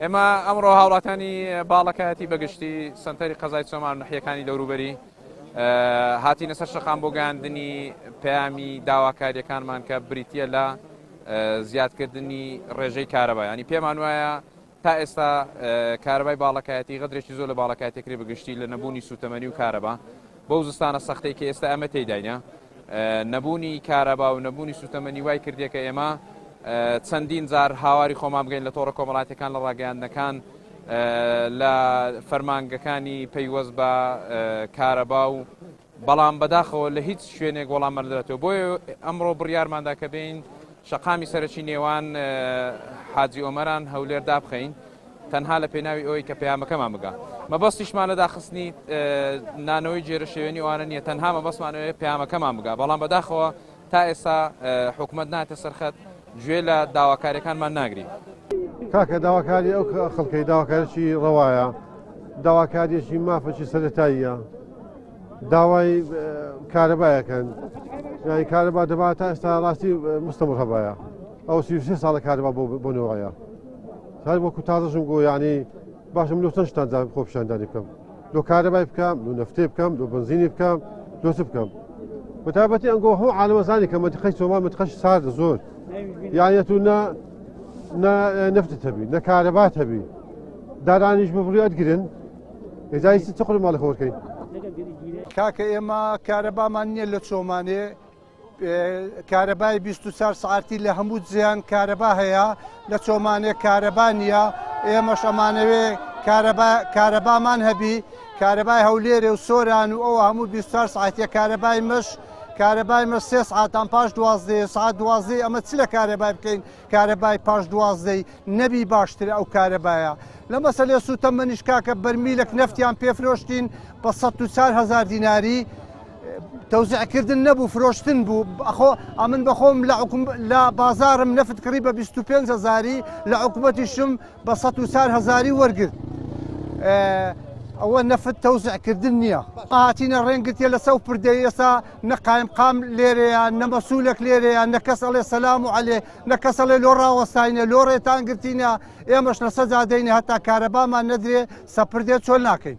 ئێمە ئەمڕۆ هاوڵاتانی باڵەکەتی بەگشتی سنتەری قەزای چۆمان نەحیەکانی دەوروبەری هاتینە سەر شەقام بۆ گەاندنی پەیامی داواکاریەکانمان کە بریتە لە زیادکردنی ڕێژەی کارەبای. ینی پێمان وایە تا ئێستا کارەبای باڵەکایەتی غەدرێکی زۆر لە باڵەکاتێکری بەگشتی لە نەبوونی سوتەمەنی و کارەبا بەو زستانە سەختەی کە ئێستا ئەمە تێداینە نەبوونی کارەبا و نەبوونی سوتەمەنی وای کردێکە ئێمە چەندین جار هاواری خۆمان بگەین لە تۆڕە کۆمەڵاتەکان لە ڕاگەیاندنەکان لە فەرمانگەکانی پەیوەست بە کارەبا و بەڵام بەداخەوە لە هیچ شوێنێک وەڵام مەردرێتەوە. بۆیە ئەمڕۆ بڕیارماندا کە بین شەقامی سەرەکی نێوان حاجی ئۆمەران هەولێر دابخەین تەنها لە پێناوی ئەوەی کە پەیامەکەمان بگا. مەبەستیشمان لە داخستنی نانەوەی جێرە شێوێنی وانە نیە، تەنها مەبەستمانەوەی پەیامەکەمان بگا، بەڵام بەداخەوە تا ئێستا حکوومەت ناتە سەرخەت گوێ لە داواکاریەکانمان ناگری. کاکە داواکاری ئەو خەڵکەی داواکارێکی ڕەوایە، داواکاریەکی مافەکی سەرەتاییە، داوای کارەبایەکەن، یانی کارەبا دەبات تا ئێستا ڕاستی مستەمر هەبایە، ئەو 33 ساڵە کارەبا بۆ نەوەیە. سای وەکو تازەشم گۆ ینی باشم لۆ چەند شتان خۆ پیشاندانی بکەم، لۆ کارەبای بکەم، لۆ نەفتێ بکەم، لۆ بنزینی بکەم، لۆچ بکەم. بەتایبەتی ئەنگۆ هەموو عالەمەزانی کە مەنتیقەی چۆمان مەنتیقەی ساردە زۆر، یانە تو نە نەفتت هەبی، نە کارەبات هەبی، دارانیش بەبڕی ئەدگرن، هێزایی چ قوڵ ماڵە خۆرکەین. کاکە ئێمە کارەبامان نییە لە چۆمانێ، کارەبای 24 ساعتی لە هەموو جیان کارەبا هەیە، لە چۆمانێ کارەبا نییە. ئێمەش ئەمانەوێ کارەبامان هەبی، کارەبای هەولێرێ و سۆران و ئەو هەموو 24 ساعتیە کارەبای مەش کارەبای مە 3 ساعتان پاش 12 ساعت 12 ئەمە چ لە کارەبای بکەین؟ کارەبای پاش 12 نەبی باشترە ئەو کارەبایە. لە مەسەلێ سوتەمەنیش کاکە بەرمیلێک نەفتیان پێفرۆشتین بە 104,000 دیناری، تەوزیعکردن نەبوو، فرۆشتن بوو. ئەخۆ ئەمن بەخۆم لە بازارم نەفت کڕی بە 25,000 لە حکوومەتیشم بە 104,000 وەرگرت. ئەوە نەفت تەوزیعکردن نییە. هاتینە ڕێنگرتێ لە سەو پردەی ئێستا نەقایم قام لێرەیە، نەمەسوولێک لێرەیە، نەکەس ئەڵێ سەلام و عەلێ، نەکەس ئەڵێ لۆ ڕاوەستاینە، لۆ ڕێتان گرتینە، ئێمەش لە سەجا دەینێ هەتا کارەبامان نەدرێ سەپردێ چۆن ناکەین.